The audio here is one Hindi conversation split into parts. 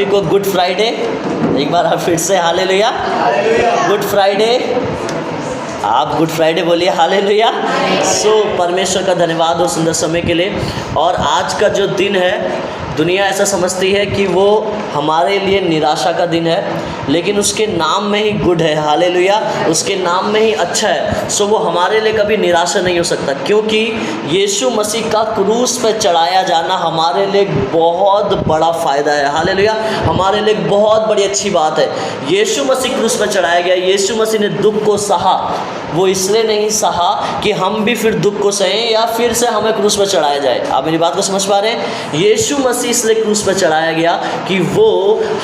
सभी को गुड फ्राइडे। एक बार आप फिर से हालेलुया। Good Friday. आप गुड फ्राइडे बोलिए हालेलुया। परमेश्वर का धन्यवाद हो सुंदर समय के लिए। और आज का जो दिन है, दुनिया ऐसा समझती है कि वो हमारे लिए निराशा का दिन है, लेकिन उसके नाम में ही गुड है। हालेलुया। उसके नाम में ही अच्छा है। वो हमारे लिए कभी निराशा नहीं हो सकता, क्योंकि यीशु मसीह का क्रूस पर चढ़ाया जाना हमारे लिए बहुत बड़ा फ़ायदा है। हालेलुया। हमारे लिए बहुत बड़ी अच्छी बात है। यीशु मसीह क्रूस पर चढ़ाया गया। यीशु मसीह ने दुख को सहा। वो इसलिए नहीं सहा कि हम भी फिर दुख को सहें या फिर से हमें क्रूस पर चढ़ाया जाए। आप मेरी बात को समझ पा रहे हैं? यीशु मसीह इसलिए क्रूस पर चढ़ाया गया कि वो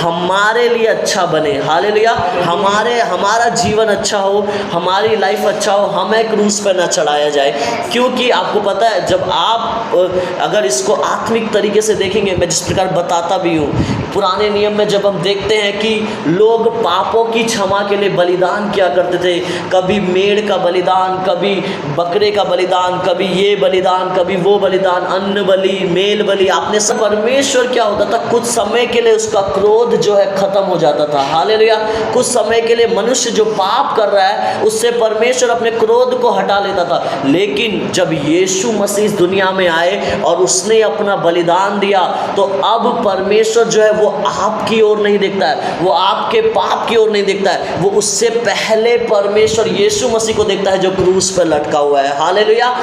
हमारे लिए अच्छा बने। हालेलुया। हमारा जीवन अच्छा हो, हमारी लाइफ अच्छा हो, हमें क्रूस पर ना चढ़ाया जाए। क्योंकि आपको पता है, जब आप अगर इसको आत्मिक तरीके से देखेंगे, मैं जिस प्रकार बताता भी हूँ, पुराने नियम में जब हम देखते हैं कि लोग पापों की क्षमा के लिए बलिदान किया करते थे, कभी मेढ़ का बलिदान, कभी बकरे का बलिदान, कभी ये बलिदान, कभी वो बलिदान, अन्न बलि, मेल बलि। आपने सब परमेश्वर क्या होता था, कुछ समय के लिए उसका क्रोध जो है खत्म हो जाता था। हालेलुया। कुछ समय के लिए मनुष्य जो पाप कर रहा है उससे परमेश्वर अपने क्रोध को हटा लेता था। लेकिन जब यीशु मसीह इस दुनिया में आए और उसने अपना बलिदान दिया, तो अब परमेश्वर जो है वो आपकी ओर नहीं देखता है, वो आपके पाप की ओर नहीं देखता है, वो उससे पहले परमेश्वर यीशु मसीह को देखता है जो क्रूस पर लटका हुआ है। हालेलुया।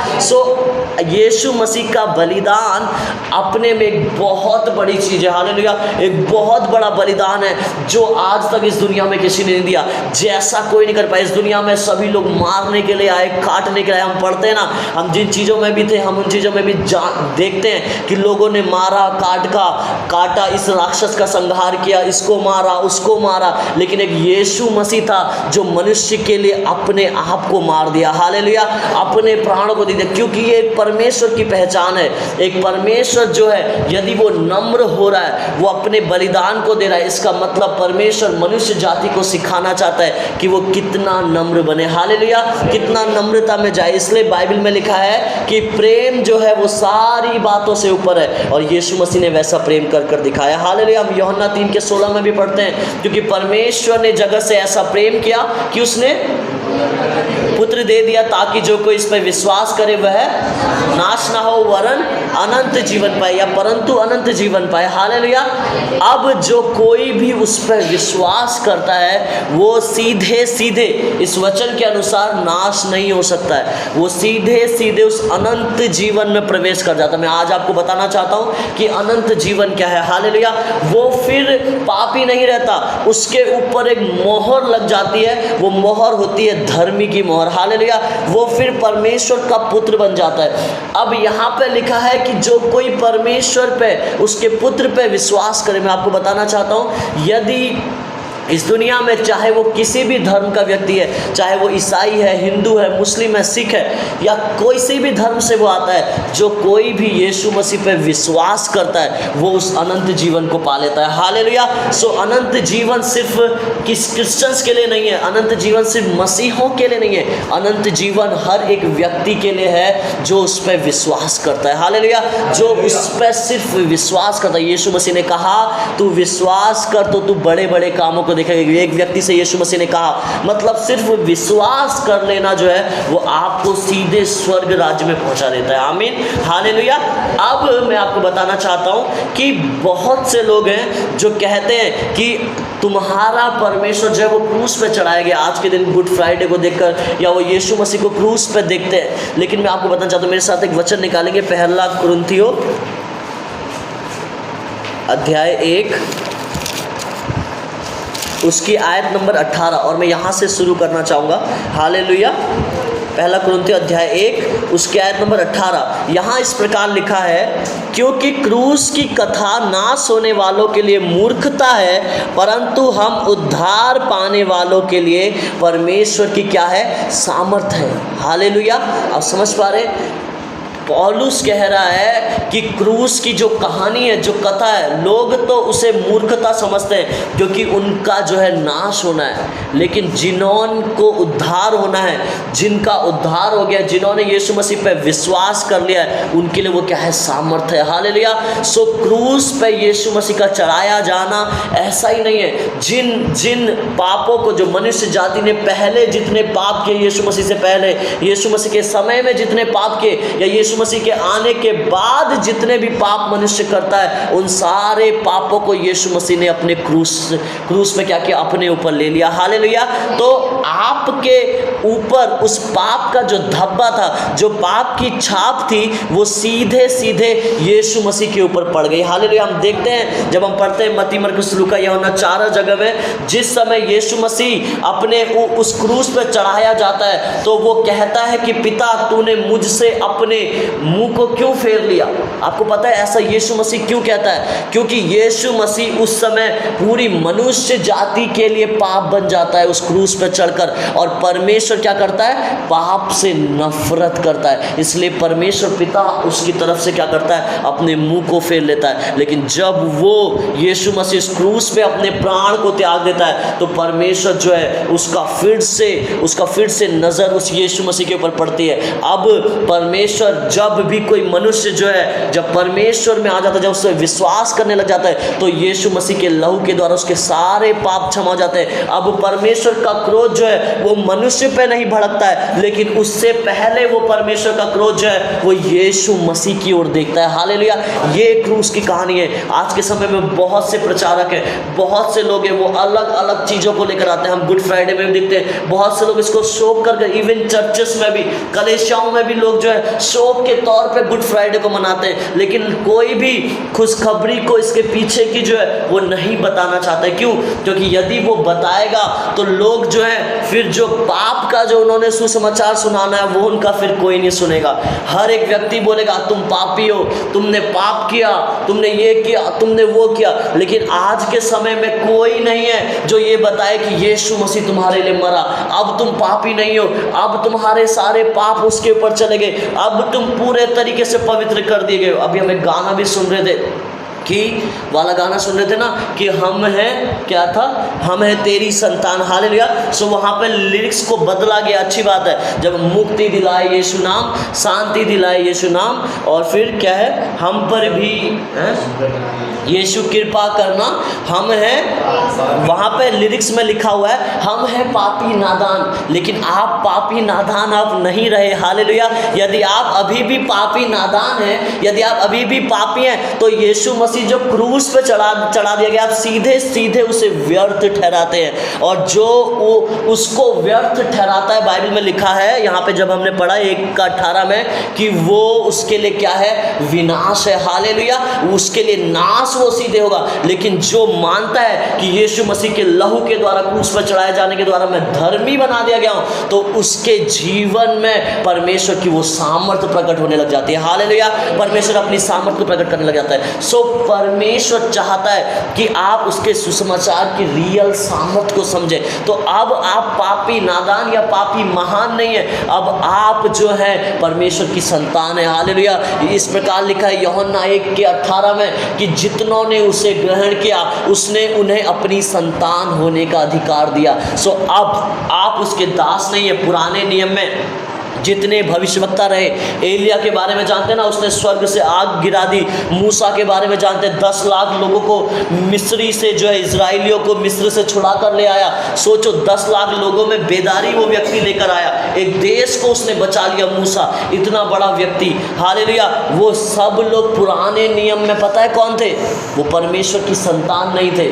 यीशु मसीह का बलिदान अपने में एक बहुत बड़ी चीज़ है। हालेलुया। एक बहुत बड़ा बलिदान है जो आज तक इस दुनिया में किसी ने नहीं दिया। जैसा कोई नहीं कर पाया। इस दुनिया में सभी लोग मारने के लिए आए, काटने के लिए आए। हम पढ़ते हैं ना, हम जिन चीज़ों में भी थे, हम उन चीज़ों में भी देखते हैं कि लोगों ने मारा, काटा, इस राक्षस का संहार किया, इसको मारा, उसको मारा। लेकिन एक यीशु मसीह था जो मनुष्य के लिए अपने आप को मार दिया। हालेलुया। अपने प्राणों को दे दिया, क्योंकि ये एक परमेश्वर की पहचान है। एक परमेश्वर जो है, यदि वो नम्र हो रहा है, वो अपने बलिदान को दे रहा है, इसका मतलब परमेश्वर मनुष्य जाति को सिखाना चाहता है कि वो कितना नम्र बने। हालेलुया। कितना नम्रता में जाए। इसलिए बाइबल में लिखा है कि प्रेम जो है वो सारी बातों से ऊपर है, और यीशु मसीह ने वैसा प्रेम कर दिखाया। हालेलुया। हम यूहन्ना 3:16 में भी पढ़ते हैं, क्योंकि परमेश्वर ने जगत से ऐसा प्रेम किया कि उसने पुत्र दे दिया, ताकि जो कोई इस पर विश्वास करे वह नाश ना हो वरन अनंत जीवन पाए, या परंतु अनंत जीवन पाए। हालेलुया। अब जो कोई भी उस पर विश्वास करता है वो सीधे इस वचन के अनुसार नाश नहीं हो सकता है, वो सीधे उस अनंत जीवन में प्रवेश कर जाता है। मैं आज आपको बताना चाहता हूँ कि अनंत जीवन क्या है। हालेलुया। वो फिर पापी नहीं रहता, उसके ऊपर एक मोहर लग जाती है, वो मोहर होती है धर्मी की मोहर। हालेलुया। वो फिर परमेश्वर का पुत्र बन जाता है। अब यहाँ पे लिखा है कि जो कोई परमेश्वर पे, उसके पुत्र पे विश्वास करे। मैं आपको बताना चाहता हूँ, यदि इस दुनिया में चाहे वो किसी भी धर्म का व्यक्ति है, चाहे वो ईसाई है, हिंदू है, मुस्लिम है, सिख है, या कोई सी भी धर्म से वो आता है, जो कोई भी यीशु मसीह पे विश्वास करता है वो उस अनंत जीवन को पा लेता है। हालेलुया। अनंत जीवन सिर्फ क्रिश्चियंस के लिए नहीं है, अनंत जीवन सिर्फ मसीहों के लिए नहीं है, अनंत जीवन हर एक व्यक्ति के लिए है जो उस पर विश्वास करता है। हालेलुया। जो उस पर सिर्फ विश्वास करता है। यीशु मसीह ने कहा, तू विश्वास कर तो तू बड़े बड़े कामों देखेगा। एक व्यक्ति से यीशु मसीह ने कहा, मतलब सिर्फ विश्वास कर लेना जो है वो आपको सीधे स्वर्ग राज्य में पहुंचा देता है। आमीन। हालेलुया। अब मैं आपको बताना चाहता हूं कि बहुत से लोग हैं जो कहते हैं कि तुम्हारा परमेश्वर जो है वो क्रूस पे चढ़ाया गया। आज के दिन गुड फ्राइडे को देखकर या वो यीशु मसीह को क्रूस पे देखते हैं। लेकिन मैं आपको बताना चाहता हूँ, मेरे साथ एक वचन निकालेंगे, पहला कुरिन्थियों अध्याय 1 उसकी आयत नंबर 18, और मैं यहाँ से शुरू करना चाहूँगा। हालेलुया। पहला कुरिन्थियों अध्याय 1 उसकी आयत नंबर 18। यहाँ इस प्रकार लिखा है, क्योंकि क्रूस की कथा नाश होने वालों के लिए मूर्खता है, परंतु हम उद्धार पाने वालों के लिए परमेश्वर की क्या है, सामर्थ है। हालेलुया। आप समझ पा रहे? पौलुस कह रहा है कि क्रूस की जो कहानी है, जो कथा है, लोग तो उसे मूर्खता समझते हैं क्योंकि उनका जो है नाश होना है, लेकिन जिन्होंने उद्धार होना है, जिनका उद्धार हो गया, जिन्होंने यीशु मसीह पे विश्वास कर लिया है, उनके लिए वो क्या है, सामर्थ्य है। हालेलुया। सो क्रूस पे यीशु मसीह का चढ़ाया जाना ऐसा ही नहीं है। जिन पापों को जो मनुष्य जाति ने पहले जितने पाप किए यीशु मसीह से पहले, यीशु मसीह के समय में जितने पाप किए, या यीशु मसीह के आने के बाद जितने भी पाप मनुष्य करता है, उन सारे पापों को यीशु मसीह ने अपने क्रूस पे क्या किया, अपने ऊपर ले लिया। हालेलुया। तो आपके ऊपर उस पाप का जो धब्बा था, जो पाप की छाप थी, वो सीधे सीधे यीशु मसीह के ऊपर पड़ गई। हालेलुया। हम देखते हैं जब हम पढ़ते हैं मत्ती, मरकुस, लूका, यूहन्ना, चारों जगह में जिस समय यीशु मसीह अपने उस क्रूस पर चढ़ाया जाता है तो वो कहता है कि पिता तूने मुझसे अपने मुंह को क्यों फेर लिया। आपको पता है ऐसा यीशु मसीह क्यों कहता है? क्योंकि यीशु मसीह उस समय पूरी मनुष्य जाति के लिए पाप बन जाता है उस क्रूस पर चढ़कर, और परमेश्वर क्या करता है, पाप से नफरत करता है। इसलिए परमेश्वर पिता उसकी तरफ से क्या करता है, अपने मुंह को फेर लेता है। लेकिन जब वो यीशु मसीह उस क्रूस पे अपने प्राण को त्याग देता है तो परमेश्वर जो है उसका फिर से नज़र उस यीशु मसीह के ऊपर पड़ती है। अब परमेश्वर जब भी कोई मनुष्य जो है जब परमेश्वर में आ जाता है, जब उससे विश्वास करने लग जाता है, तो यीशु मसीह के लहू के द्वारा उसके सारे पाप क्षमा हो जाते हैं। अब परमेश्वर का क्रोध जो है वो मनुष्य पे नहीं भड़कता है, लेकिन उससे पहले वो परमेश्वर का क्रोध जो है वो यीशु मसीह की ओर देखता है। हालेलुया। ये क्रूस की कहानी है। आज के समय में बहुत से प्रचारक हैं, बहुत से लोग हैं, वो अलग अलग चीज़ों को लेकर आते हैं। हम गुड फ्राइडे में भी देखते हैं बहुत से लोग इसको शौक करके, इवन चर्चेस में भी, कलीसियाओं में भी लोग जो है शौक के तौर पे गुड फ्राइडे को मनाते हैं, लेकिन कोई भी खुशखबरी को इसके पीछे की जो है वो नहीं बताना चाहता है। क्यों? क्योंकि यदि वो बताएगा तो लोग जो है फिर जो पाप का जो उन्होंने सुसमाचार सुनाना है वो उनका फिर कोई नहीं सुनेगा। हर एक व्यक्ति बोलेगा तुम पापी हो, तुमने पाप किया, तुमने ये किया, तुमने वो किया। लेकिन आज के समय में कोई नहीं है जो ये बताए कि यीशु मसीह तुम्हारे लिए मरा, अब तुम पापी नहीं हो, अब तुम्हारे सारे पाप उसके ऊपर चले गए, अब तुम पूरे तरीके से पवित्र कर दिए गए। अभी हम एक गाना भी सुन रहे थे कि वाला गाना सुन रहे थे ना कि हम हैं, क्या था, हम हैं तेरी संतान। हालेलुया। सो वहाँ पे लिरिक्स को बदला गया, अच्छी बात है। जब मुक्ति दिलाए यीशु नाम, शांति दिलाए यीशु नाम, और फिर क्या है, हम पर भी यीशु कृपा करना, हम हैं, वहाँ पे लिरिक्स में लिखा हुआ है हम हैं पापी नादान, लेकिन आप पापी नादान आप नहीं रहे। हालेलुया। यदि आप अभी भी पापी नादान हैं, यदि आप अभी भी पापी हैं, तो यीशु मसीह जो क्रूस पे चढ़ा दिया गया, आप सीधे सीधे उसे व्यर्थ ठहराते हैं, और जो उसको व्यर्थ ठहराता है, बाइबल में लिखा है यहाँ पे जब हमने पढ़ा 1:18 में कि वो उसके लिए क्या है, विनाश है। हालेलुया। उसके लिए नाश वो सीधे होगा। लेकिन जो मानता है कि यीशु मसीह के लहू के द्वारा क्रूस पर चढ़ाए जाने के द्वारा मैं धर्मी बना दिया गया हूँ, तो उसके जीवन में परमेश्वर की वो सामर्थ्य प्रकट होने लग जाती है। हालेलुया। परमेश्वर अपनी सामर्थ्य को प्रकट करने लग जाता है। सो परमेश्वर चाहता है कि आप उसके सुसमाचार की रियल सामर्थ्य को समझें। तो अब आप पापी नादान या पापी महान नहीं है, अब आप जो है परमेश्वर की संतान है। हालेलुया। इस प्रकार लिखा है यूहन्ना 1:18 में कि जितनों ने उसे ग्रहण किया उसने उन्हें अपनी संतान होने का अधिकार दिया। सो अब आप उसके दास नहीं है। पुराने नियम में जितने भविष्यवक्ता रहे, एलिया के बारे में जानते हैं ना, उसने स्वर्ग से आग गिरा दी। मूसा के बारे में जानते हैं, 10 लाख लोगों को मिस्री से जो है, इजराइलियों को मिस्र से छुड़ा कर ले आया। सोचो 10 लाख लोगों में बेदारी वो व्यक्ति लेकर आया, एक देश को उसने बचा लिया। मूसा इतना बड़ा व्यक्ति। हालेलुया। वो सब लोग पुराने नियम में पता है कौन थे? वो परमेश्वर की संतान नहीं थे,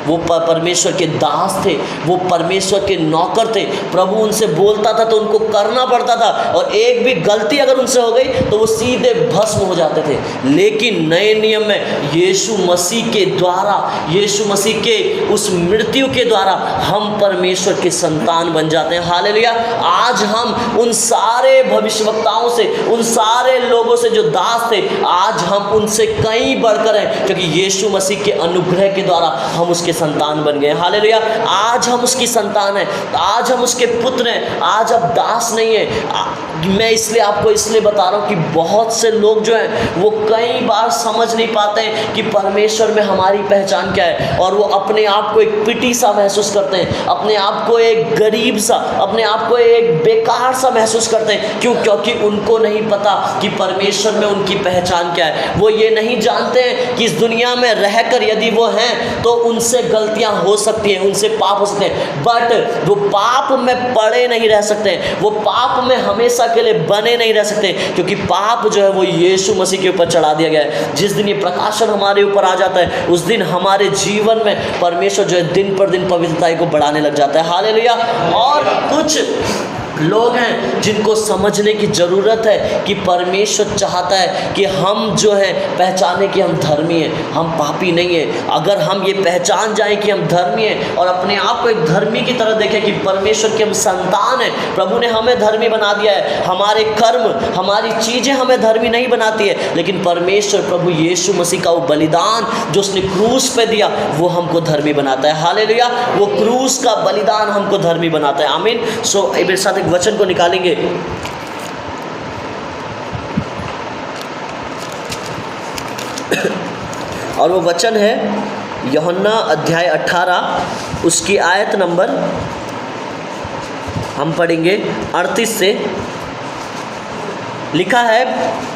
वो परमेश्वर के दास थे, वो परमेश्वर के नौकर थे। प्रभु उनसे बोलता था तो उनको करना पड़ता था, और एक भी गलती अगर उनसे हो गई तो वो सीधे भस्म हो जाते थे। लेकिन नए नियम में यीशु मसीह के द्वारा, यीशु मसीह के उस मृत्यु के द्वारा हम परमेश्वर के संतान बन जाते हैं। हालेलुया। आज हम उन सारे भविष्यवक्ताओं से, उन सारे लोगों से जो दास थे, आज हम उनसे कहीं बढ़कर हैं, क्योंकि यीशु मसीह के अनुग्रह के द्वारा हम उसके संतान बन गए। हालेलुया। आज हम उसकी संतान हैं, आज हम उसके पुत्र हैं, आज अब दास नहीं है। मैं इसलिए आपको इसलिए बता रहा हूँ कि बहुत से लोग जो हैं वो कई बार समझ नहीं पाते हैं कि परमेश्वर में हमारी पहचान क्या है, और वो अपने आप को एक पिटी सा महसूस करते हैं, अपने आप को एक गरीब सा, अपने आप को एक बेकार सा महसूस करते हैं। क्यों? क्योंकि उनको नहीं पता कि परमेश्वर में उनकी पहचान क्या है। वो ये नहीं जानते हैं कि इस दुनिया में रहकर यदि वो हैं तो उनसे गलतियां हो सकती हैं, उनसे पाप हो सकते हैं, बट वो पाप में पड़े नहीं रह सकते, वो पाप में हमेशा के लिए बने नहीं रह सकते, क्योंकि पाप जो है वो यीशु मसीह के ऊपर चढ़ा दिया गया है। जिस दिन ये प्रकाशन हमारे ऊपर आ जाता है उस दिन हमारे जीवन में परमेश्वर जो है दिन पर दिन पवित्रता को बढ़ाने लग जाता है। हालेलुया। और कुछ लोग हैं जिनको समझने की ज़रूरत है कि परमेश्वर चाहता है कि हम जो है पहचाने कि हम धर्मी हैं, हम पापी नहीं हैं। अगर हम ये पहचान जाएं कि हम धर्मी हैं और अपने आप को एक धर्मी की तरह देखें कि परमेश्वर के हम संतान हैं, प्रभु ने हमें धर्मी बना दिया है। हमारे कर्म, हमारी चीज़ें हमें धर्मी नहीं बनाती है, लेकिन परमेश्वर प्रभु यीशु मसीह का वो बलिदान जो उसने क्रूस पे दिया वो हमको धर्मी बनाता है। हालेलुया। वो क्रूस का बलिदान हमको धर्मी बनाता है। आमीन। सो मेरे साथ एक वचन को निकालेंगे। और वो वचन है यूहन्ना अध्याय 18 उसकी आयत नंबर हम पढ़ेंगे 38 से। लिखा है,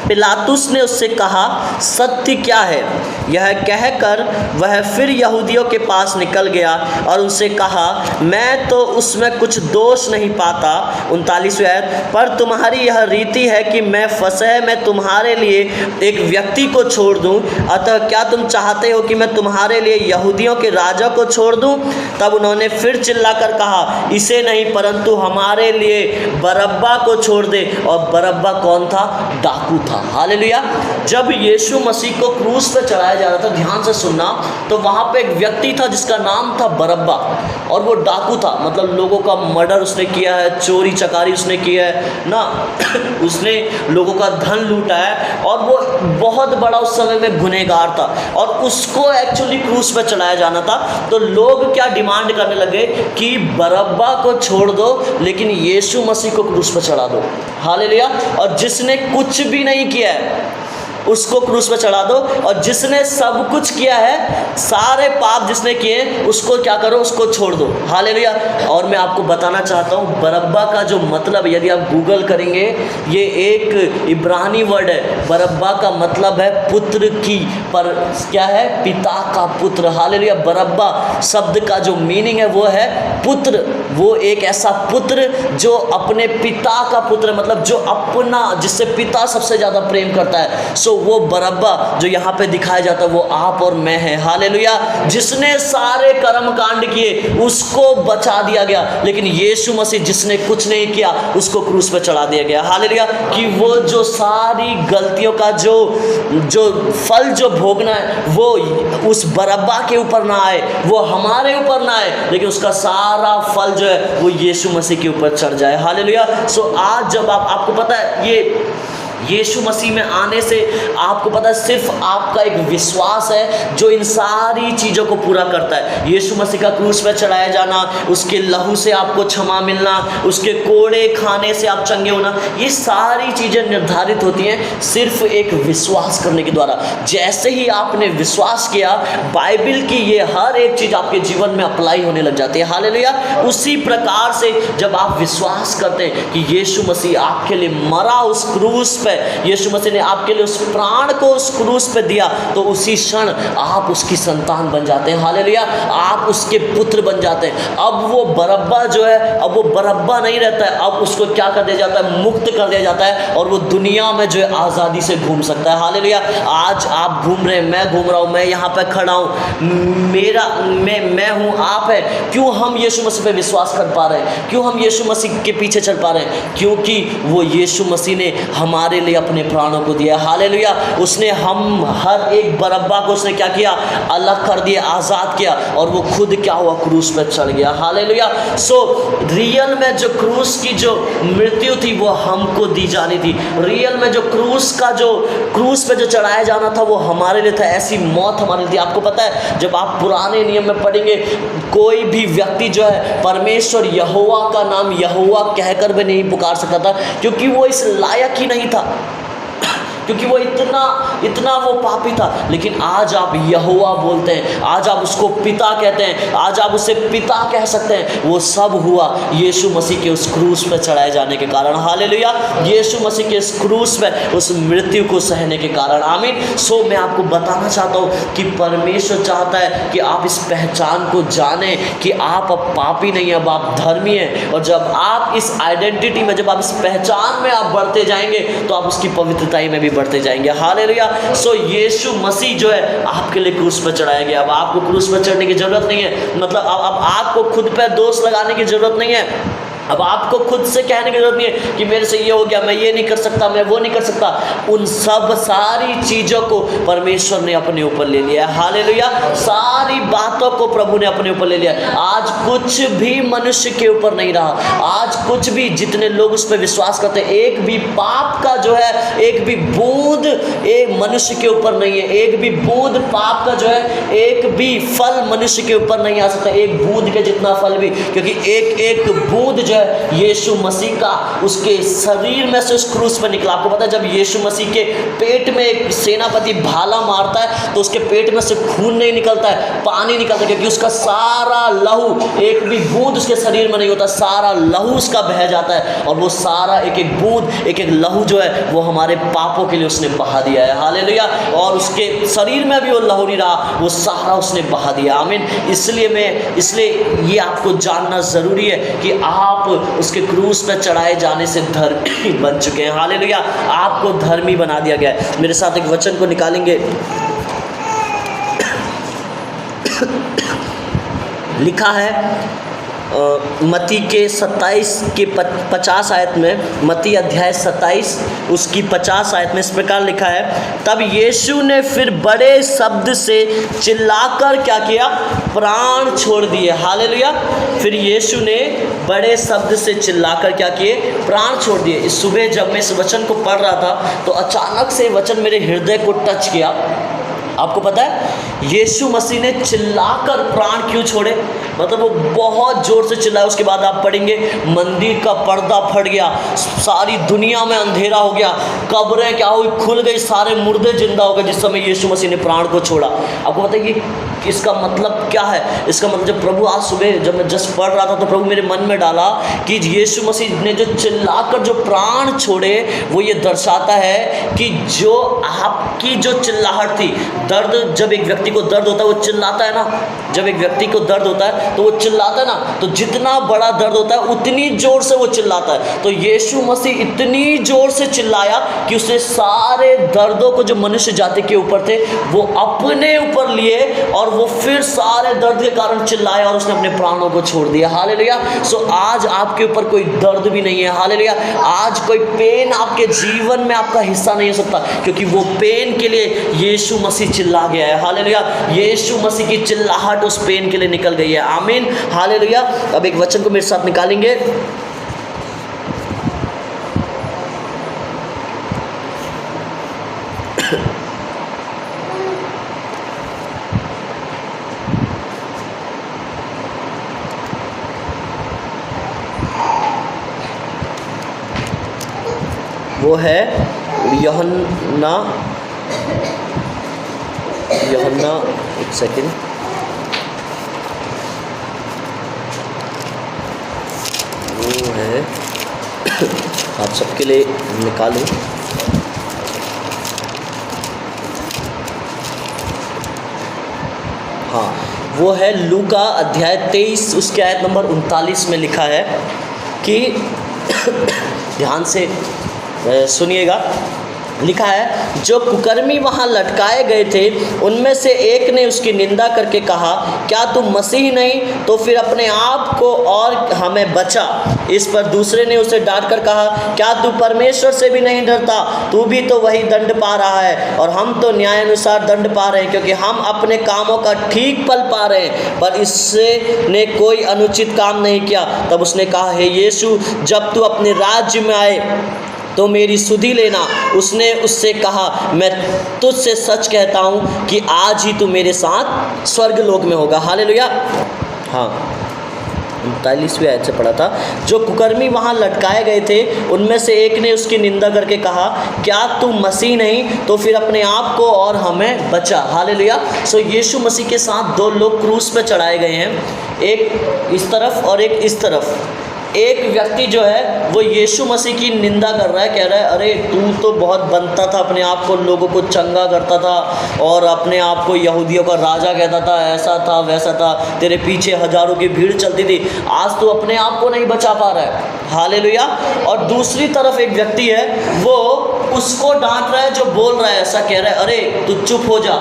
पिलातुस ने उससे कहा, सत्य क्या है? यह कहकर वह फिर यहूदियों के पास निकल गया और उनसे कहा, मैं तो उसमें कुछ दोष नहीं पाता। 39वें आयत, पर तुम्हारी यह रीति है कि मैं फसह में तुम्हारे लिए एक व्यक्ति को छोड़ दूं, अतः क्या तुम चाहते हो कि मैं तुम्हारे लिए यहूदियों के राजा को छोड़ दूं? तब उन्होंने फिर चिल्लाकर कहा, इसे नहीं, परंतु हमारे लिए बरअब्बा को छोड़ दे। और बरअब्बा कौन था? डाकू था। हालेलुया। जब यीशु मसीह को क्रूस पर चढ़ाया जा रहा था, ध्यान से सुनना, तो वहाँ पे एक व्यक्ति था जिसका नाम था बरअब्बा, और वो डाकू था। मतलब लोगों का मर्डर उसने किया है, चोरी चकारी उसने किया है ना, उसने लोगों का धन लूटा है, और वो बहुत बड़ा उस समय में गुनहगार था, और उसको एक्चुअली क्रूस पर चढ़ाया जाना था। तो लोग क्या डिमांड करने लगे कि बरअब्बा को छोड़ दो, लेकिन यीशु मसीह को क्रूस पर चढ़ा दो। हालेलुया। और जिसने कुछ भी नहीं किया है उसको क्रूस पर चढ़ा दो, और जिसने सब कुछ किया है, सारे पाप जिसने किए, उसको क्या करो? उसको छोड़ दो। हालेलुया। और मैं आपको बताना चाहता हूँ, बरअब्बा का जो मतलब, यदि आप गूगल करेंगे, ये एक इब्रानी वर्ड है। बरअब्बा का मतलब है पुत्र की, पर क्या है? पिता का पुत्र। हालेलुया। बरअब्बा शब्द का जो मीनिंग है वो है पुत्र। वो एक ऐसा पुत्र जो अपने पिता का पुत्र, मतलब जो अपना, जिससे पिता सबसे ज़्यादा प्रेम करता है। सो वो बरअब्बा जो यहाँ पे दिखाया जाता है वो आप और मैं है। हालेलुया। जिसने सारे कर्म कांड किए उसको बचा दिया गया, लेकिन यीशु मसीह जिसने कुछ नहीं किया उसको क्रूस पे चढ़ा दिया गया। हालेलुया। कि वो जो सारी गलतियों का जो फल जो भोगना है वो उस बरअब्बा के ऊपर ना आए, वो हमारे ऊपर ना आए, लेकिन उसका सारा फल जो है वो यीशु मसीह के ऊपर चढ़ जाए। हालेलुया। सो आज जब आपको पता है, ये यीशु मसीह में आने से आपको पता है सिर्फ आपका एक विश्वास है जो इन सारी चीज़ों को पूरा करता है। यीशु मसीह का क्रूस पर चढ़ाया जाना, उसके लहू से आपको क्षमा मिलना, उसके कोड़े खाने से आप चंगे होना, ये सारी चीज़ें निर्धारित होती हैं सिर्फ एक विश्वास करने के द्वारा। जैसे ही आपने विश्वास किया, बाइबल की ये हर एक चीज़ आपके जीवन में अप्लाई होने लग जाती है। हालेलुया। उसी प्रकार से जब आप विश्वास करते हैं कि यीशु मसीह आपके लिए मरा उस क्रूस पे, यीशु मसीह ने आपके लिए उस प्राण को उस क्रूस पे दिया, तो उसी क्षण आप उसकी संतान बन जाते हैं। हालेलुया। आप उसके पुत्र बन जाते हैं। अब वो बरअब्बा जो है, अब वो बरअब्बा नहीं रहता है, अब उसको क्या कर दिया जाता है? मुक्त कर दिया जाता है, और वो दुनिया में जो है आज़ादी से घूम सकता है। हालेलुया। आज आप घूम रहे हैं, मैं घूम रहा हूँ, मैं यहाँ पे खड़ा हूँ, मेरा मैं हूँ, आप है। क्यों हम यीशु मसीह पे विश्वास कर पा रहे हैं? क्यों हम यीशु मसीह के पीछे चल पा रहे हैं? क्योंकि वो यीशु मसीह ने हमारे लिए अपने प्राणों को दिया। हालेलुया। उसने हम हर एक बरअब्बा को उसने क्या किया, अलग कर दिया, आज़ाद किया, और वो खुद क्या हुआ, क्रूस पर चढ़ गया। हालेलुया। सो रियल में जो क्रूस की जो मृत्यु थी वो हमको दी जानी थी। रियल में जो क्रूस पे जो चढ़ाया जाना था वो हमारे लिए था। ऐसी मौत हमारे लिए थी। आपको पता है, जब आप पुराने नियम में पढ़ेंगे, कोई भी व्यक्ति जो है परमेश्वर यहोवा का नाम यहोवा कहकर भी नहीं पुकार सकता था, क्योंकि वो इस लायक ही नहीं था, क्योंकि वो इतना वो पापी था। लेकिन आज आप यहोवा बोलते हैं, आज आप उसको पिता कहते हैं, आज आप उसे पिता कह सकते हैं। वो सब हुआ यीशु मसीह के उस क्रूस पर चढ़ाए जाने के कारण। हालेलुया। यीशु मसीह के इस क्रूस पर उस मृत्यु को सहने के कारण। आमीन। सो मैं आपको बताना चाहता हूँ कि परमेश्वर चाहता है कि आप इस पहचान को जानें कि आप अब पापी नहीं, अब आप धर्मी हैं। और जब आप इस आइडेंटिटी में, जब आप इस पहचान में आप बढ़ते जाएंगे, तो आप उसकी पवित्रताई में भी बढ़ते जाएंगे। हालेलुया। सो यीशु मसीह जो है आपके लिए क्रूस पर चढ़ाया गया। अब आपको क्रूस पर चढ़ने की जरूरत नहीं है, मतलब अब आपको खुद पर दोष लगाने की जरूरत नहीं है। अब आपको खुद से कहने की जरूरत नहीं है कि मेरे से ये हो गया, मैं ये नहीं कर सकता, मैं वो नहीं कर सकता। उन सब सारी चीज़ों को परमेश्वर ने अपने ऊपर ले लिया। हालेलुया। सारी बातों को प्रभु ने अपने ऊपर ले लिया। आज कुछ भी मनुष्य के ऊपर नहीं रहा। आज कुछ भी, जितने लोग उस पर विश्वास करते हैं, एक भी पाप का जो है एक भी बूंद एक मनुष्य के ऊपर नहीं है। एक भी बूंद पाप का जो है एक भी फल मनुष्य के ऊपर नहीं आ सकता, एक बूंद के जितना फल भी, क्योंकि एक एक बूंद जो है यीशु मसीह का उसके शरीर में से उस क्रूस पर निकला। आपको पता है, जब यीशु मसीह के पेट में एक सेनापति भाला मारता है तो उसके पेट में से खून नहीं निकलता है, पानी निकलता है, क्योंकि उसका सारा लहू, एक भी बूंद उसके शरीर में नहीं होता, सारा लहू उसका बह जाता है। और वो सारा एक एक बूंद, एक एक लहू जो है वो हमारे पापों के लिए उसने बहा दिया है। हालेलुया। और उसके शरीर में भी वो लहू नहीं रहा, वो सारा उसने बहा दिया। आमीन। इसलिए ये आपको जानना ज़रूरी है कि आप उसके क्रूस पर चढ़ाए जाने से धर्मी बन चुके हैं। हालेलुया। आपको धर्मी बना दिया गया है। मेरे साथ एक वचन को निकालेंगे। लिखा है मत्ती के 27 के 50 आयत में, मत्ती अध्याय 27 उसकी 50 आयत में इस प्रकार लिखा है, तब यीशु ने फिर बड़े शब्द से चिल्लाकर क्या किया, प्राण छोड़ दिए। हालेलुया। फिर यीशु ने बड़े शब्द से चिल्लाकर क्या किए, प्राण छोड़ दिए। इस सुबह जब मैं इस वचन को पढ़ रहा था तो अचानक से वचन मेरे हृदय को टच किया। आपको पता है यीशु मसीह ने चिल्लाकर प्राण क्यों छोड़े, मतलब वो बहुत ज़ोर से चिल्लाया। उसके बाद आप पढ़ेंगे मंदिर का पर्दा फट गया, सारी दुनिया में अंधेरा हो गया, कब्रें क्या हुई, खुल गई, सारे मुर्दे जिंदा हो गए जिस समय यीशु मसीह ने प्राण को छोड़ा। आपको पता है कि इसका मतलब क्या है? इसका मतलब जब प्रभु आज सुबह जब मैं जस्ट पढ़ रहा था तो प्रभु मेरे मन में डाला कि यीशु मसीह ने जो चिल्लाकर जो प्राण छोड़े वो ये दर्शाता है कि जो आपकी जो चिल्लाहट थी, दर्द, जब एक व्यक्ति को दर्द होता है वो चिल्लाता है ना, जब एक व्यक्ति को दर्द होता है तो वो चिल्लाता है ना, तो जितना बड़ा दर्द होता है उतनी जोर से वो चिल्लाता है। तो यीशु मसीह इतनी जोर से चिल्लाया कि उसने सारे दर्दों को जो मनुष्य जाति के ऊपर थे वो अपने ऊपर लिए और वो फिर सारे दर्द के कारण चिल्लाया और उसने अपने प्राणों को छोड़ दिया। हालेलुया। सो आज आपके ऊपर कोई दर्द भी नहीं है। हालेलुया। आज कोई पेन आपके जीवन में आपका हिस्सा नहीं हो सकता, क्योंकि वो पेन के लिए यीशु मसीह चिल्ला गया है। हालेलुया। यीशु मसीह की चिल्लाहट उस पेन के लिए निकल गई है। आमीन। हालेलुया। अब एक वचन को मेरे साथ निकालेंगे। वो है यूहन्ना, एक सेकंड, वो है आप सबके लिए निकालूं। हाँ, वो है लूका अध्याय 23 उसके आयत नंबर 39 में लिखा है कि ध्यान से सुनिएगा। लिखा है, जो कुकर्मी वहाँ लटकाए गए थे उनमें से एक ने उसकी निंदा करके कहा, क्या तू मसीह नहीं तो फिर अपने आप को और हमें बचा। इस पर दूसरे ने उसे डांट कर कहा, क्या तू परमेश्वर से भी नहीं डरता, तू भी तो वही दंड पा रहा है और हम तो न्याय अनुसार दंड पा रहे हैं, क्योंकि हम अपने कामों का ठीक फल पा रहे हैं, पर इससे ने कोई अनुचित काम नहीं किया। तब उसने कहा, हे यीशु, जब तू अपने राज्य में आए तो मेरी सुधि लेना। उसने उससे कहा, मैं तुझसे सच कहता हूँ कि आज ही तू मेरे साथ स्वर्ग लोक में होगा। हालेलुया। हाँ, 39वें आयत से पढ़ा था, जो कुकर्मी वहाँ लटकाए गए थे उनमें से एक ने उसकी निंदा करके कहा, क्या तू मसीह नहीं तो फिर अपने आप को और हमें बचा। हालेलुया। सो यीशु मसीह के साथ दो लोग क्रूस पे चढ़ाए गए हैं, एक इस तरफ और एक इस तरफ। एक व्यक्ति जो है वो यीशु मसीह की निंदा कर रहा है, कह रहा है, अरे तू तो बहुत बनता था, अपने आप को लोगों को चंगा करता था और अपने आप को यहूदियों का राजा कहता था, ऐसा था वैसा था, तेरे पीछे हजारों की भीड़ चलती थी, आज तू अपने आप को नहीं बचा पा रहा है। हालेलुया। और दूसरी तरफ एक व्यक्ति है, वो उसको डांट रहा है, जो बोल रहा है, ऐसा कह रहा है, अरे तू चुप हो जा,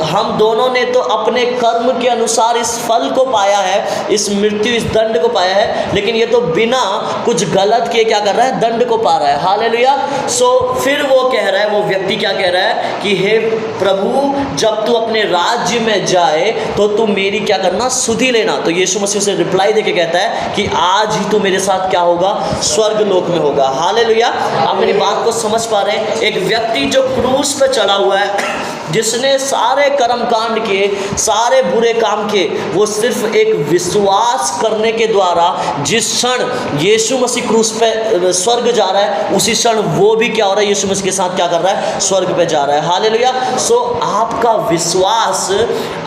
हम दोनों ने तो अपने कर्म के अनुसार इस फल को पाया है, इस मृत्यु, इस दंड को पाया है, लेकिन ये तो बिना कुछ गलत किए क्या कर रहा है, दंड को पा रहा है। हालेलुया। सो फिर वो कह रहा है, वो व्यक्ति क्या कह रहा है कि हे प्रभु, जब तू अपने राज्य में जाए तो तू मेरी क्या करना, सुधि लेना। तो यीशु मसीह उसे रिप्लाई देके कहता है कि आज ही तू मेरे साथ क्या होगा, स्वर्ग लोक में होगा। हालेलुया। आप मेरी बात को समझ पा रहे हैं? एक व्यक्ति जो क्रूस पे चढ़ा हुआ है, जिसने सारे कर्म कांड किए, सारे बुरे काम किए, वो सिर्फ एक विश्वास करने के द्वारा जिस क्षण यीशु मसीह क्रूस पे स्वर्ग जा रहा है, उसी क्षण वो भी क्या हो रहा है, यीशु मसीह के साथ क्या कर रहा है, स्वर्ग पे जा रहा है। हालेलुया। सो आपका विश्वास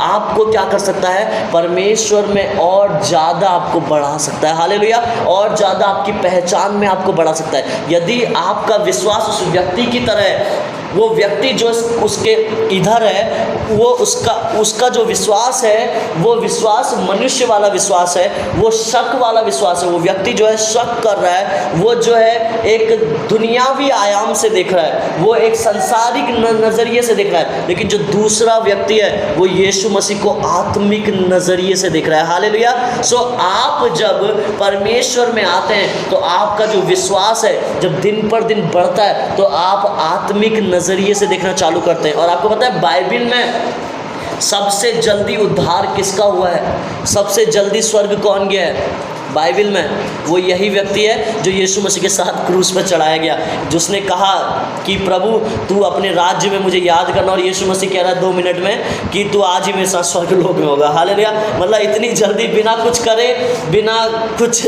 आपको क्या कर सकता है, परमेश्वर में और ज़्यादा आपको बढ़ा सकता है। हालेलुया। और ज़्यादा आपकी पहचान में आपको बढ़ा सकता है। यदि आपका विश्वास उस व्यक्ति की तरह है, वो व्यक्ति जो उसके इधर है, वो उसका जो विश्वास है, वो विश्वास मनुष्य वाला विश्वास है, वो शक वाला विश्वास है। वो व्यक्ति जो है शक कर रहा है, वो जो है एक दुनियावी आयाम से देख रहा है, वो एक सांसारिक नज़रिए से देख रहा है। लेकिन जो दूसरा व्यक्ति है, वो यीशु मसीह को आत्मिक नज़रिए से देख रहा है। हालेलुया। सो आप जब परमेश्वर में आते हैं तो आपका जो विश्वास है, जब दिन पर दिन बढ़ता है, तो आप आत्मिक नज़रिए से देखना चालू करते हैं। और आपको पता है, बाइबल में सबसे जल्दी उद्धार किसका हुआ है, सबसे जल्दी स्वर्ग कौन गया है बाइबल में? वो यही व्यक्ति है जो यीशु मसीह के साथ क्रूस पर चढ़ाया गया, जिसने कहा कि प्रभु तू अपने राज्य में मुझे याद करना, और यीशु मसीह कह रहा है 2 मिनट में कि तू आज ही मेरे साथ स्वर्ग लोक में होगा। हालेलुया। मतलब इतनी जल्दी, बिना कुछ करे, बिना कुछ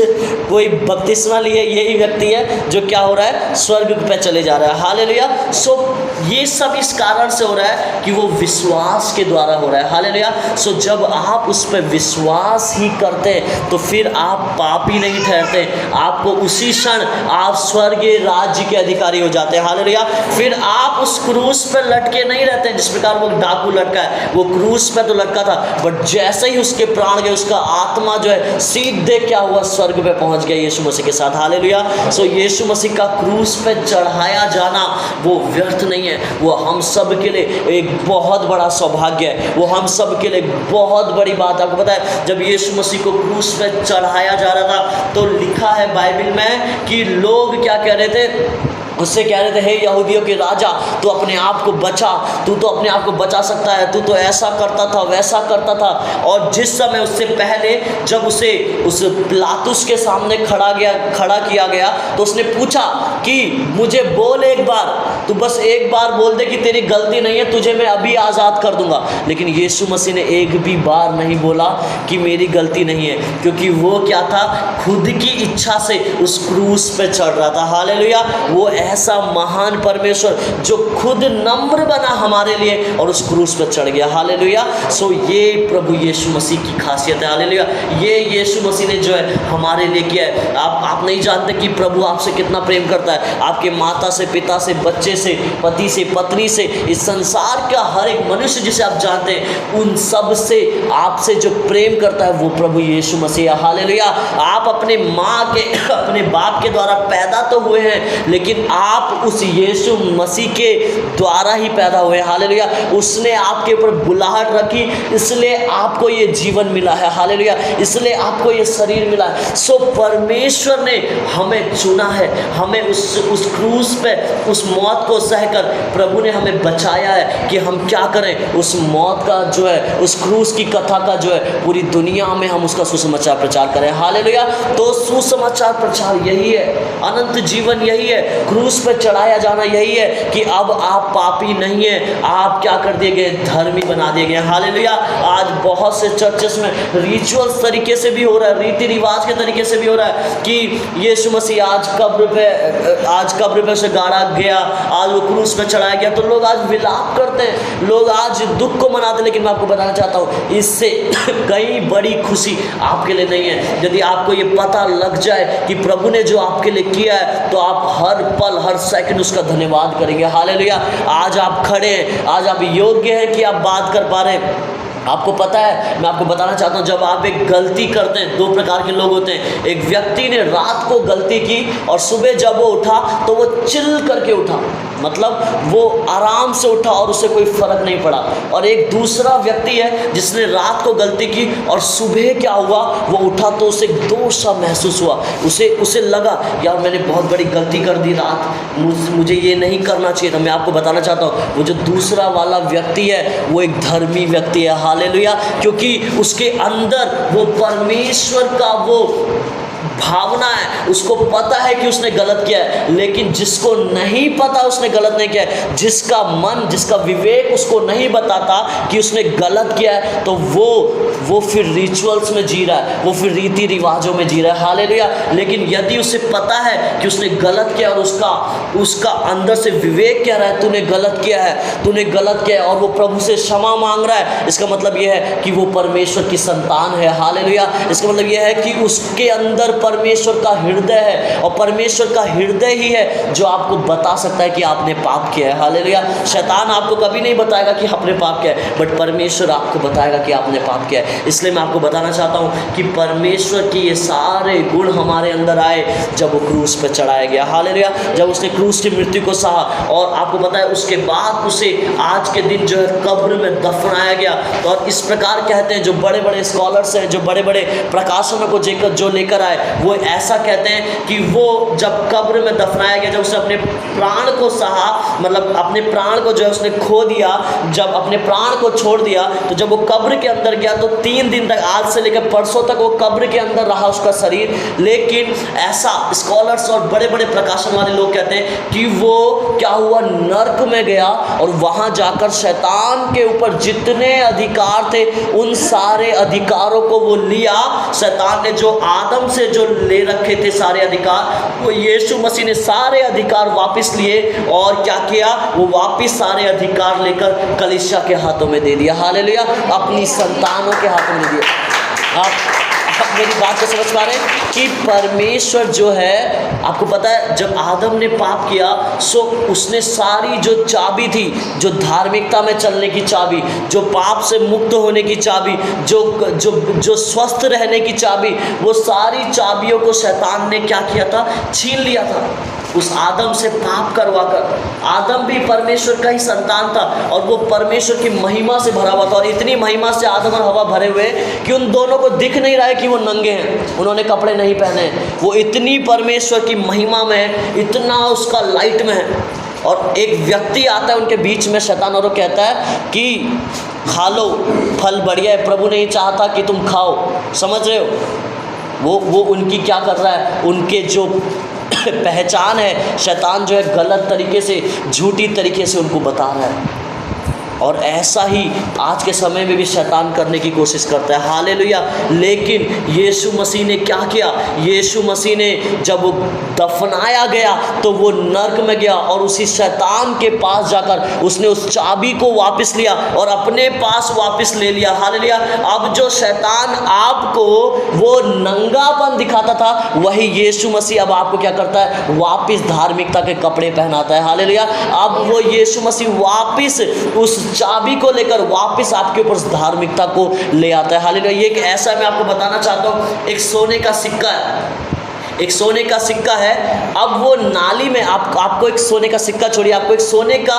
कोई बपतिस्मा लिए, यही व्यक्ति है जो क्या हो रहा है, स्वर्ग पे चले जा रहा है। हालेलुया। सो ये सब इस कारण से हो रहा है कि वो विश्वास के द्वारा हो रहा है। हालेलुया। सो जब आप उस पर विश्वास ही करते हैं तो फिर आप पापी नहीं ठहरते, आपको उसी क्षण आप स्वर्गीय राज्य के अधिकारी हो जाते हैं। हालेलुया। फिर आप उस क्रूस पर लटके नहीं रहते, जिस प्रकार वो डाकू लटका है, वो क्रूस पर तो लटका था, बट जैसे ही उसके प्राण गए, उसका आत्मा जो है सीधे क्या हुआ, स्वर्ग पे पहुंच गया यीशु मसीह के साथ। हालेलुया। सो यीशु मसीह का क्रूस पे चढ़ाया जाना वो व्यर्थ नहीं है, वो हम सब के लिए एक बहुत बड़ा सौभाग्य है, वो हम सब के लिए बहुत बड़ी बात है। आपको पता है, जब यीशु मसीह को क्रूस पे चढ़ाया जा रहा था तो लिखा है बाइबल में कि लोग क्या कह रहे थे, उससे कह रहे थे, हे यहूदियों के राजा, तू अपने आप को बचा, तू तो अपने आप को बचा सकता है, तू तो ऐसा करता था वैसा करता था। और जिस समय उससे पहले जब उसे उस पिलातुस के सामने खड़ा किया गया तो उसने पूछा कि मुझे बोल एक बार, तू बस एक बार बोल दे कि तेरी गलती नहीं है, तुझे मैं अभी आज़ाद कर दूंगा। लेकिन यीशु मसीह ने एक भी बार नहीं बोला कि मेरी गलती नहीं है, क्योंकि वो क्या था, खुद की इच्छा से उस क्रूस पे चढ़ रहा था। हालेलुया। वो ऐसा महान परमेश्वर जो खुद नम्र बना हमारे लिए और उस क्रूस पर चढ़ गया। हालेलुया। सो ये प्रभु यीशु मसीह की खासियत है। हालेलुया। ये यीशु मसीह ने जो है हमारे लिए किया है। आप नहीं जानते कि प्रभु आपसे कितना प्रेम करता है, आपके माता से, पिता से, बच्चे से, पति से, पत्नी से, इस संसार का हर एक मनुष्य जिसे आप जानते हैं, उन सब से आपसे जो प्रेम करता है वो प्रभु यीशु मसीह है। हालेलुया। आप अपने माँ के, अपने बाप के द्वारा पैदा तो हुए हैं, लेकिन आप उस यीशु मसीह के द्वारा ही पैदा हुए हैं। हालेलुया। उसने आपके ऊपर बुलाहट रखी, इसलिए आपको ये जीवन मिला है। हालेलुया। इसलिए आपको ये शरीर मिला है। सो परमेश्वर ने हमें चुना है, हमें उस क्रूस पे उस मौत को सहकर प्रभु ने हमें बचाया है कि हम क्या करें, उस मौत का जो है, उस क्रूस की कथा का जो है, पूरी दुनिया में हम उसका सुसमाचार प्रचार करें। हालेलुया। तो सुसमाचार प्रचार यही है, अनंत जीवन यही है, क्रूस पे चढ़ाया जाना यही है कि अब आप पापी नहीं है, आप क्या कर दिए गए, धर्मी बना दिए गए। हालेलुया। आज बहुत से चर्चेस में रिचुअल्स तरीके से भी हो रहा है, रीति रिवाज के तरीके से भी हो रहा है कि यीशु मसीह आज कब्र पे से गाड़ा गया, आज वो क्रूस पे चढ़ाया गया, तो लोग आज विलाप करते हैं, लोग आज दुख को मनाते हैं। लेकिन मैं आपको बताना चाहता हूँ, इससे कई बड़ी खुशी आपके लिए नहीं है। यदि आपको ये पता लग जाए कि प्रभु ने जो आपके लिए किया है, तो आप हर पल हर सेकंड उसका धन्यवाद करेंगे। हालेलुया। आज आप खड़े हैं, आज आप योग्य हैं कि आप बात कर पा रहे हैं। आपको पता है, मैं आपको बताना चाहता हूँ, जब आप एक गलती करते हैं, दो प्रकार के लोग होते हैं। एक व्यक्ति ने रात को गलती की और सुबह जब वो उठा तो वो चिल करके उठा, मतलब वो आराम से उठा और उसे कोई फर्क नहीं पड़ा। और एक दूसरा व्यक्ति है जिसने रात को गलती की और सुबह क्या हुआ, वो उठा तो उसे दोष सा महसूस हुआ, उसे लगा यार मैंने बहुत बड़ी गलती कर दी रात, मुझे ये नहीं करना चाहिए था। मैं आपको बताना चाहता हूँ, वो जो दूसरा वाला व्यक्ति है वो एक धर्मी व्यक्ति है। हालेलुया। क्योंकि उसके अंदर वो परमेश्वर का वो भावना है, उसको पता है कि उसने गलत किया है। लेकिन जिसको नहीं पता उसने गलत नहीं किया है, जिसका मन, जिसका विवेक उसको नहीं बताता कि उसने गलत किया है, तो वो फिर रिचुअल्स में जी रहा है, वो फिर रीति रिवाजों में जी रहा है। हालेलुया। लेकिन यदि उसे पता है कि उसने गलत किया और उसका अंदर से विवेक कह रहा है तूने गलत किया है, तूने गलत किया है, और वो प्रभु से क्षमा मांग रहा है, इसका मतलब यह है कि वो परमेश्वर की संतान है। हालेलुया। इसका मतलब यह है कि उसके अंदर परमेश्वर का हृदय है, और परमेश्वर का हृदय ही है जो आपको बता सकता है कि आपने पाप किया है। हालेलुया। शैतान आपको कभी नहीं बताएगा कि आपने पाप किया है, बट परमेश्वर आपको बताएगा कि आपने पाप किया है। इसलिए मैं आपको बताना चाहता हूँ कि परमेश्वर की ये सारे गुण हमारे अंदर आए जब वो क्रूस पर चढ़ाया गया। हालेलुया। जब उसने क्रूस की मृत्यु को सहा, और आपको पता है उसके बाद उसे आज के दिन जो है कब्र में दफनाया गया। और इस प्रकार कहते हैं, जो बड़े बड़े स्कॉलर्स हैं, जो बड़े बड़े प्रकाशनों को जो लेकर आए, वो ऐसा कहते हैं कि वो जब कब्र में दफनाया गया, जब उसने अपने प्राण को सहा, मतलब अपने प्राण को जो है उसने खो दिया, जब अपने प्राण को छोड़ दिया, तो जब वो कब्र के अंदर गया तो 3 दिन तक, आज से लेकर परसों तक वो कब्र के अंदर रहा उसका शरीर। लेकिन ऐसा स्कॉलर्स और बड़े बड़े प्रकाशन वाले लोग कहते हैं कि वो क्या हुआ, नर्क में गया, और वहाँ जाकर शैतान के ऊपर जितने अधिकार थे उन सारे अधिकारों को वो लिया। शैतान ने जो आदम से जो ले रखे थे सारे अधिकार, वो यीशु मसीह ने सारे अधिकार वापस लिए, और क्या किया, वो वापस सारे अधिकार लेकर कलीसिया के हाथों में दे दिया। हालेलुया। अपनी संतानों के हाथों में दे दिया। आप मेरी बात को समझ पा रहे हैं कि परमेश्वर जो है, आपको पता है जब आदम ने पाप किया, सो उसने सारी जो चाबी थी, जो धार्मिकता में चलने की चाबी, जो पाप से मुक्त होने की चाबी, जो स्वस्थ रहने की चाबी, वो सारी चाबियों को शैतान ने क्या किया था, छीन लिया था उस आदम से पाप करवाकर। आदम भी परमेश्वर का ही संतान था, और वो परमेश्वर की महिमा से भरा हुआ था, और इतनी महिमा से आदम और हवा भरे हुए कि उन दोनों को दिख नहीं रहा है कि वो नंगे हैं, उन्होंने कपड़े नहीं पहने, वो इतनी परमेश्वर की महिमा में है, इतना उसका लाइट में है। और एक व्यक्ति आता है उनके बीच में, शैतान, और वो कहता है कि खा लो, फल बढ़िया है, प्रभु नहीं चाहता कि तुम खाओ। समझ रहे हो, वो उनकी क्या कर रहा है, उनके जो पहचान है, शैतान जो है गलत तरीके से, झूठी तरीके से उनको बता रहा है। और ऐसा ही आज के समय में भी शैतान करने की कोशिश करता है। हालेलुया। लेकिन यीशु मसीह ने क्या किया? यीशु मसीह ने जब वो दफनाया गया तो वो नर्क में गया और उसी शैतान के पास जाकर उसने उस चाबी को वापस लिया और अपने पास वापस ले लिया। हालेलुया। अब जो शैतान आपको वो नंगापन दिखाता था, वही यीशु मसीह अब आपको क्या करता है? वापस धार्मिकता के कपड़े पहनाता है। हालेलुया। अब वो यीशु मसीह वापस उस चाबी को लेकर वापस आपके ऊपर धार्मिकता को ले आता है। हालेलुया। ये एक ऐसा मैं आपको बताना चाहता हूँ, एक सोने का सिक्का है, एक सोने का सिक्का है। अब वो नाली में आपको एक सोने का सिक्का छोड़िए, आपको एक सोने का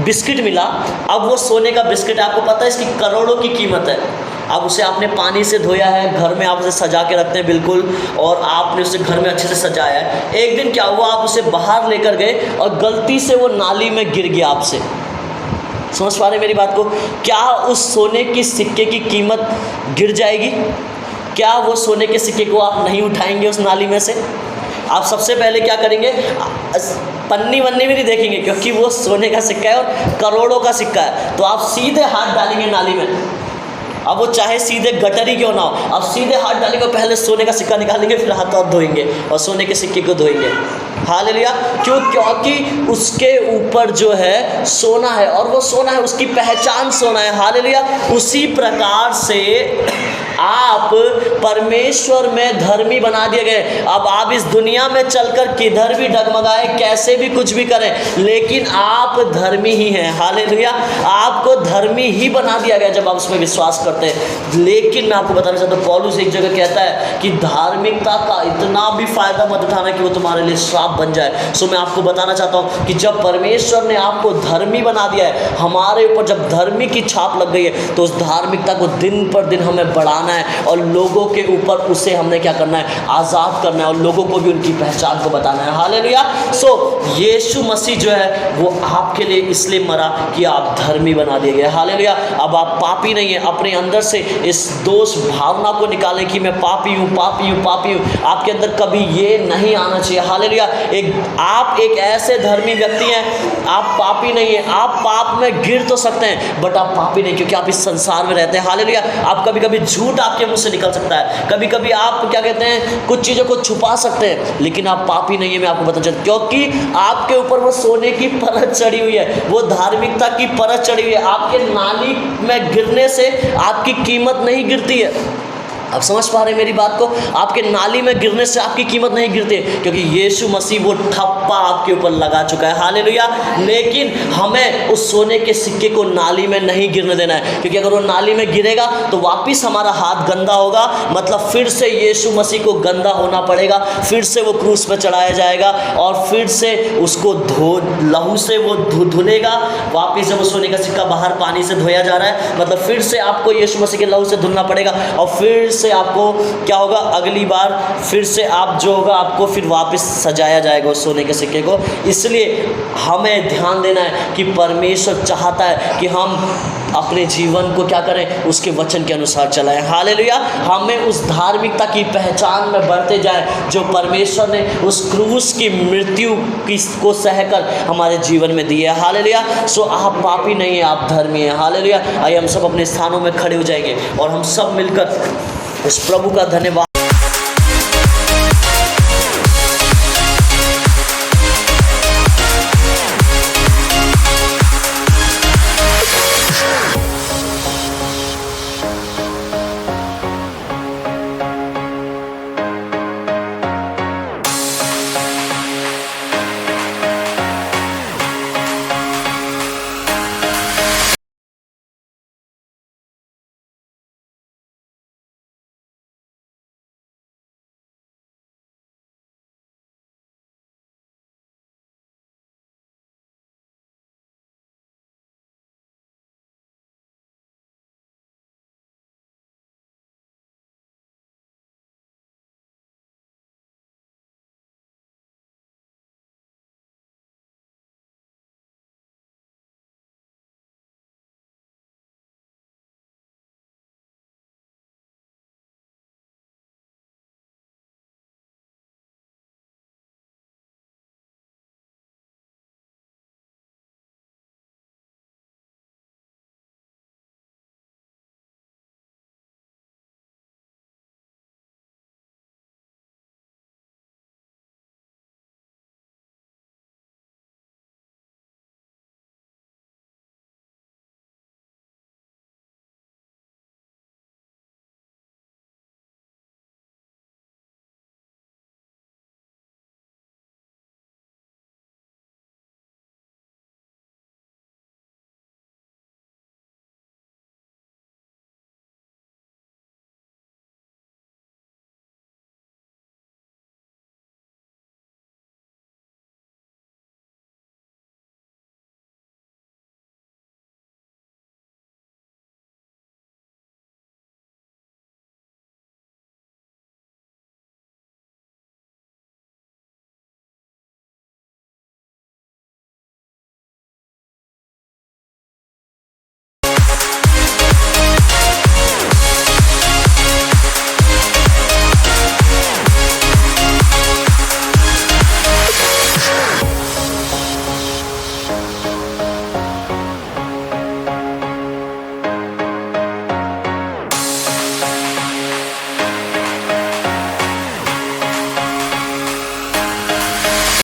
बिस्किट मिला। अब वो सोने का बिस्किट, आपको पता है इसकी करोड़ों की कीमत है। अब उसे आपने पानी से धोया है, घर में आप उसे सजा के रखते हैं बिल्कुल, और आपने उसे घर में अच्छे से सजाया है। एक दिन क्या हुआ, आप उसे बाहर लेकर गए और गलती से वो नाली में गिर गया आपसे। समझ पा रहे मेरी बात को? क्या उस सोने की सिक्के की कीमत गिर जाएगी? क्या वो सोने के सिक्के को आप नहीं उठाएंगे उस नाली में से? आप सबसे पहले क्या करेंगे? पन्नी वन्नी भी नहीं देखेंगे, क्योंकि वो सोने का सिक्का है और करोड़ों का सिक्का है। तो आप सीधे हाथ डालेंगे नाली में। अब वो चाहे सीधे गटर ही क्यों ना हो, आप सीधे हाथ डालेंगे, पहले सोने का सिक्का निकालेंगे, फिर हाथ धोएंगे और सोने के सिक्के को धोएंगे। हालेलुया। क्यों? क्योंकि उसके ऊपर जो है सोना है और वो सोना है, उसकी पहचान सोना है। हालेलुया। उसी प्रकार से आप परमेश्वर में धर्मी बना दिए गए। अब आप इस दुनिया में चलकर किधर भी डगमगाए, कैसे भी कुछ भी करें, लेकिन आप धर्मी ही हैं। हालेलुया। आपको धर्मी ही बना दिया गया जब आप उसमें विश्वास करते हैं। लेकिन मैं आपको बताना चाहता हूँ, पौलुस एक जगह कहता है कि धार्मिकता का इतना भी फायदा मत उठाना कि वो तुम्हारे लिए श्राप बन जाए। सो मैं आपको बताना चाहता हूँ कि जब परमेश्वर ने आपको धर्मी बना दिया है, हमारे ऊपर जब धर्मी की छाप लग गई है, तो उस धार्मिकता को दिन पर दिन हमें बढ़ाना है और लोगों के ऊपर उसे हमने क्या करना है? आज़ाद करना है और लोगों को भी उनकी पहचान को बताना है। हालेलुया। सो यीशु मसीह जो है वो आपके लिए इसलिए मरा कि आप धर्मी बना दिए गए। हालेलुया। अब आप पापी नहीं है। अपने अंदर से इस दोष भावना को निकालें कि मैं पापी हूँ, पापी हूँ, पापी हूँ। आपके अंदर कभी ये नहीं आना चाहिए। हालेलुया। आप एक ऐसे धर्मी व्यक्ति हैं, आप पापी नहीं हैं। आप पाप में गिर तो सकते हैं, बट आप पापी नहीं, क्योंकि आप इस संसार में रहते हैं। हालेलुया। आप कभी कभी झूठ आपके मुंह से निकल सकता है, कभी कभी आप क्या कहते हैं, कुछ चीज़ों को छुपा सकते हैं, लेकिन आप पापी नहीं है। मैं आपको बताना चाहता हूं, क्योंकि आपके ऊपर वो सोने की परत चढ़ी हुई है, वो धार्मिकता की परत चढ़ी हुई है। आपके नाली में गिरने से आपकी कीमत नहीं गिरती है। आप समझ पा रहे हैं मेरी बात को? आपके नाली में गिरने से आपकी कीमत नहीं गिरती है, क्योंकि यीशु मसीह वो ठप्पा आपके ऊपर लगा चुका है। हालेलुया। लेकिन हमें उस सोने के सिक्के को नाली में नहीं गिरने देना है, क्योंकि अगर वो नाली में गिरेगा तो वापस हमारा हाथ गंदा होगा, मतलब फिर से यीशु मसीह को गंदा होना पड़ेगा, फिर से वो क्रूस पर चढ़ाया जाएगा और फिर से उसको लहू से वो धुलेगा। वापस जब वो सोने का सिक्का बाहर पानी से धोया जा रहा है, मतलब फिर से आपको यीशु मसीह के लहू से धुलना पड़ेगा और फिर से आपको क्या होगा? अगली बार फिर से आप जो होगा, आपको फिर वापस सजाया जाएगा उस सोने के सिक्के को। इसलिए हमें ध्यान देना है कि परमेश्वर चाहता है कि हम अपने जीवन को क्या करें? उसके वचन के अनुसार चलाएं। हालेलुया। हमें उस धार्मिकता की पहचान में बढ़ते जाएं जो परमेश्वर ने उस क्रूस की मृत्यु को सहकर हमारे जीवन में दी है। हालेलुया। सो आप पापी नहीं हैं, आप धर्मी हैं। हालेलुया। आइए हम सब अपने स्थानों में खड़े हो जाएंगे और हम सब मिलकर उस प्रभु का धन्यवाद